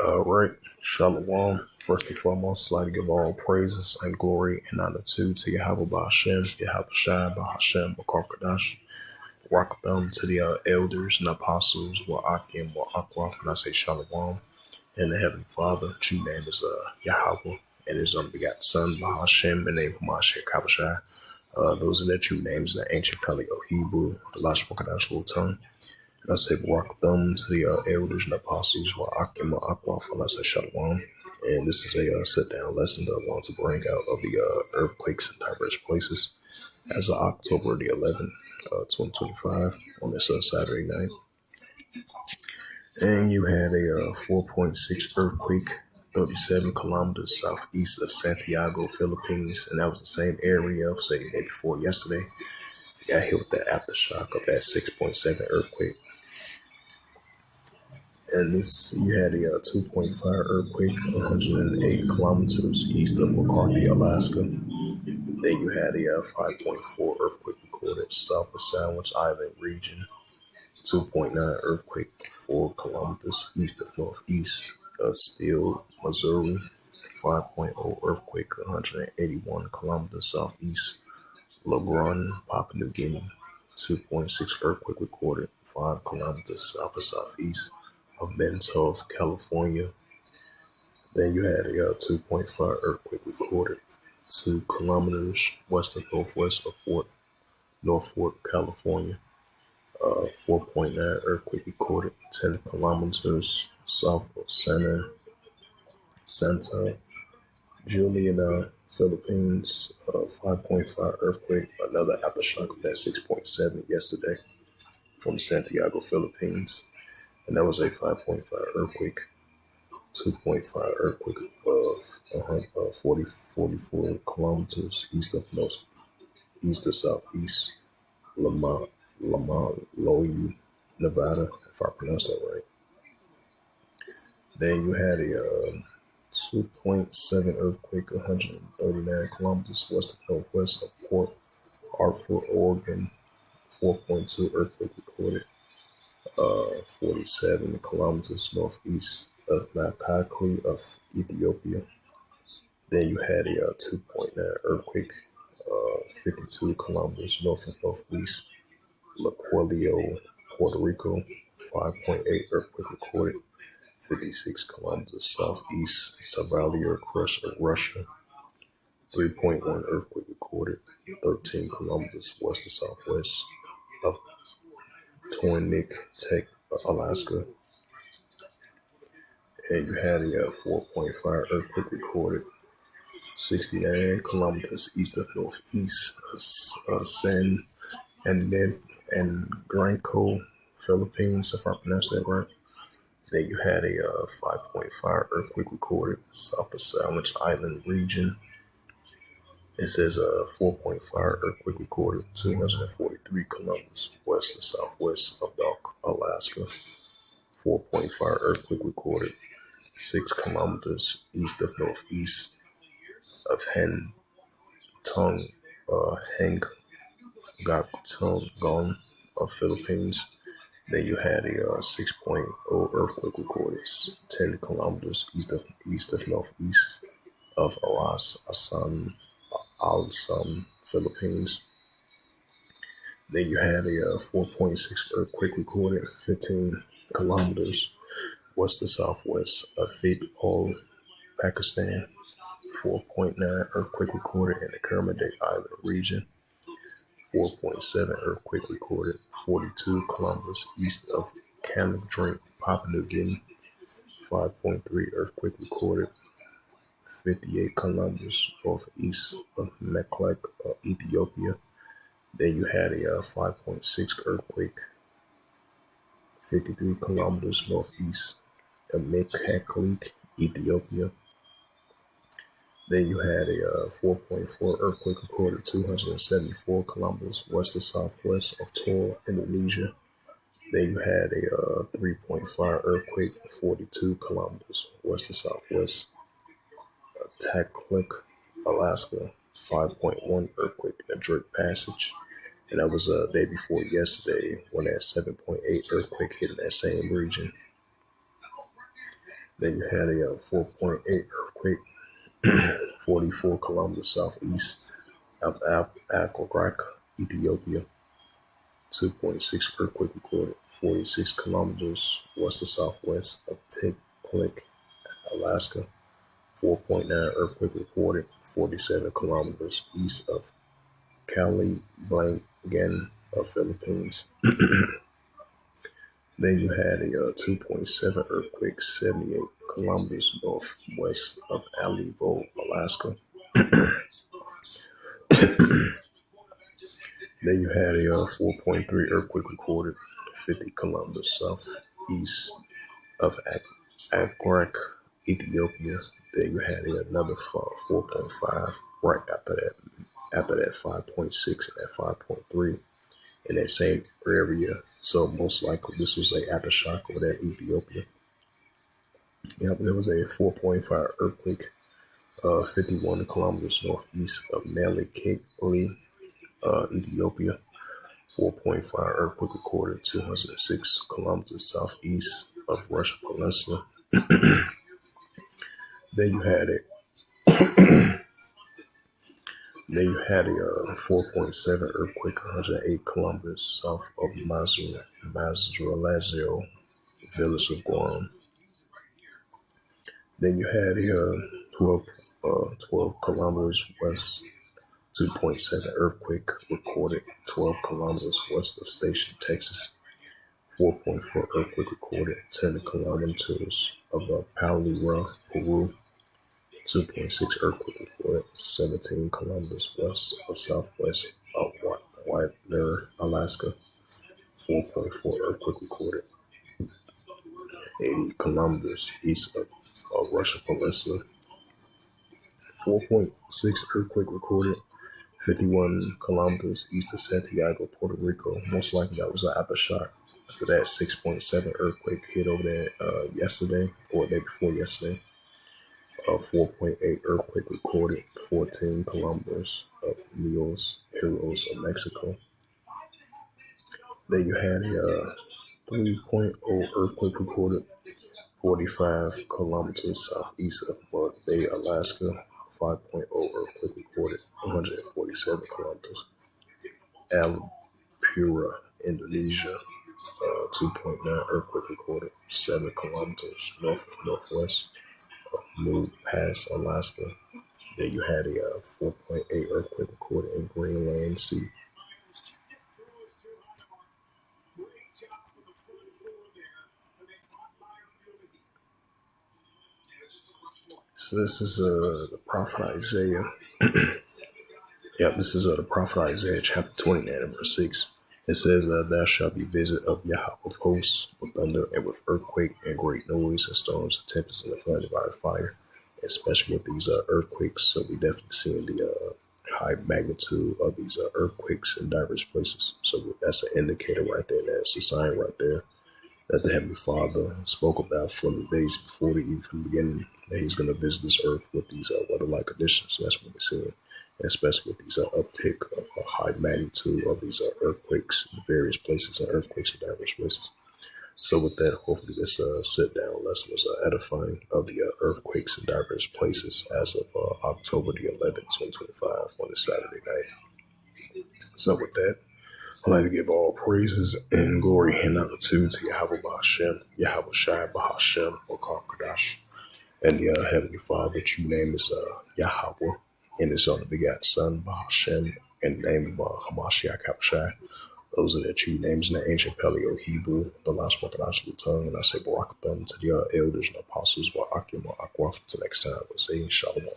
All right, Shalom. First and foremost, I'd like to give all praises and glory and honor to Yahweh Ba'Hashem, Yahweh Shai Ba'Hashem, Makar Rock them to the elders and apostles, Wa'akim, Wa'akwaf, and I say Shalom. And the Heavenly Father, true name is Yahweh, and his unbegotten Son, Ba'Hashem, the name of Mashiach Kabashai. Those are their true names in the ancient Paleo Hebrew, the Lashon Kodash Little Tongue. And I say, rock them to the elders and apostles, Wa'akim, Wa'akwaf, and I say Shalom. And this is a sit down lesson that I want to bring out of the earthquakes in diverse places as of October the 11th, 2025, on this Saturday night. And you had a 4.6 earthquake, 37 kilometers southeast of Santiago, Philippines. And that was the same area of, say, day before yesterday. Got hit with the aftershock of that 6.7 earthquake. And this, you had a 2.5 earthquake, 108 kilometers east of McCarthy, Alaska. Then you had a 5.4 earthquake recorded south of Sandwich Island region. 2.9 earthquake, 4 kilometers east of northeast of Steele, Missouri. 5.0 earthquake, 181 kilometers southeast LeBron, Papua New Guinea. 2.6 earthquake recorded 5 kilometers south of southeast of Bentov, California. Then you had a 2.5 earthquake recorded 2 kilometers west of northwest of Norfolk, California. 4.9 earthquake recorded 10 kilometers south of Santa Juliana, Philippines. 5.5 earthquake, another aftershock of that 6.7 yesterday from Santiago, Philippines. And that was a 5.5 earthquake. 2.5 earthquake of 44 kilometers east of southeast Loy, Nevada, if I pronounce that right. Then you had a 2.7 earthquake, 139 kilometers west of northwest of Port Arthur, Oregon. 4.2 earthquake recorded 47 kilometers northeast of Nakakli of Ethiopia. Then you had a 2.9 earthquake 52 kilometers north and northeast Laquilio, Puerto Rico. 5.8 earthquake recorded 56 kilometers southeast Savalia, Russia. 3.1 earthquake recorded 13 kilometers west to southwest of Tornik, Alaska. And you had a 4.5 earthquake recorded 69 kilometers east of northeast San and Granco, Philippines, if I pronounced that right. Then you had a 5.5 earthquake recorded south of Sandwich Island region. It says a 4.5 earthquake recorded 243 kilometers west and southwest of Dock, Alaska. 4.5 earthquake recorded 6 kilometers east of northeast of Henggatung of Philippines. Then you had a 6.0 earthquake recorded 10 kilometers east of northeast of Alsam, Philippines. Then you had a 4.6 earthquake recorded 15 kilometers west to southwest of Fatehpur, Pakistan. 4.9 earthquake recorded in the Kermadec Island region. 4.7 earthquake recorded 42 kilometers east of Canada, Papua New Guinea. 5.3 earthquake recorded 58 kilometers northeast of Mekelle, Ethiopia. Then you had a 5.6 earthquake 53 kilometers northeast of Mekelle, Ethiopia. Then you had a 4.4 earthquake recorded 274 kilometers west to southwest of Tor, Indonesia. Then you had a 3.5 earthquake 42 kilometers west to southwest of Taklik, Alaska. 5.1 earthquake in the Drake Passage. And that was day before yesterday when that 7.8 earthquake hit in that same region. Then you had a 4.8 earthquake 44 kilometers southeast of Akwakrak, Ethiopia. 2.6 earthquake recorded 46 kilometers west to southwest of Tiklik, Alaska. 4.9 earthquake reported 47 kilometers east of Caliblangan, Philippines. Then you had a 2.7 earthquake 78 kilometers northwest of Alivo, Alaska. Then you had a 4.3 earthquake recorded 50 kilometers southeast of Akrak, Ethiopia. Then you had another 4.5 right after that 5.6 and that 5.3 in that same area. So most likely this was a aftershock of that Ethiopia. Yep, there was a 4.5 earthquake 51 kilometers northeast of Melikeli, Ethiopia. 4.5 earthquake recorded 206 kilometers southeast of Russia Peninsula. Then you had it. Then you had a 4.7 earthquake 108 kilometers south of Mazralazio village of Guam. Then you had a 12 kilometers west 2.7 earthquake recorded 12 kilometers west of Station, Texas. 4.4 earthquake recorded 10 kilometers of Palmyra, Peru. 2.6 earthquake recorded 17 kilometers west of southwest of Whitener, Alaska. 4.4 earthquake recorded 80 kilometers east of Russian Peninsula. 4.6 earthquake recorded 51 kilometers east of Santiago, Puerto Rico. Most likely that was an aftershock after that 6.7 earthquake hit over there yesterday or the day before yesterday. 4.8 earthquake recorded 14 kilometers of Neos Heroes of Mexico. Then you had a 3.0 earthquake recorded 45 kilometers southeast of Mud Bay, Alaska. 5.0 earthquake recorded 147 kilometers. Alipura, Indonesia. 2.9 earthquake recorded 7 kilometers north of northwest of Moon Pass, Alaska. Then you had a 4.8 earthquake recorded in Greenland Sea. So this is the prophet Isaiah. Yep, this is the prophet Isaiah chapter 29 verse 6. It says, "Thou shalt be visit of Yahweh of hosts with thunder and with earthquake and great noise and storms and tempests and the flood by fire," especially with these earthquakes. So we definitely seeing the high magnitude of these earthquakes in diverse places. So that's an indicator right there. That's a sign right there that the Heavenly Father spoke about from the days before the even beginning, that He's going to visit this earth with these weather-like conditions. So that's what we're seeing, and especially with these uptick of a high magnitude of these earthquakes in various places and earthquakes in diverse places. So with that, hopefully this sit-down lesson was edifying of the earthquakes in diverse places as of October the 11th, 2025 on this Saturday night. So with that, I'd like to give all praises and glory and honor to Yahweh Bahashem, Yahweh Shai Bahashem, or Kadash, and the Heavenly Father. True name is Yahweh, and His only begotten Son Bahashem, and the name of Hamashiach Habashai. Those are their true names in the ancient Paleo Hebrew, the last one tongue, and I say Barakathon to the elders and apostles, Barakim or Akwaf. Till next time, we'll say Shalom.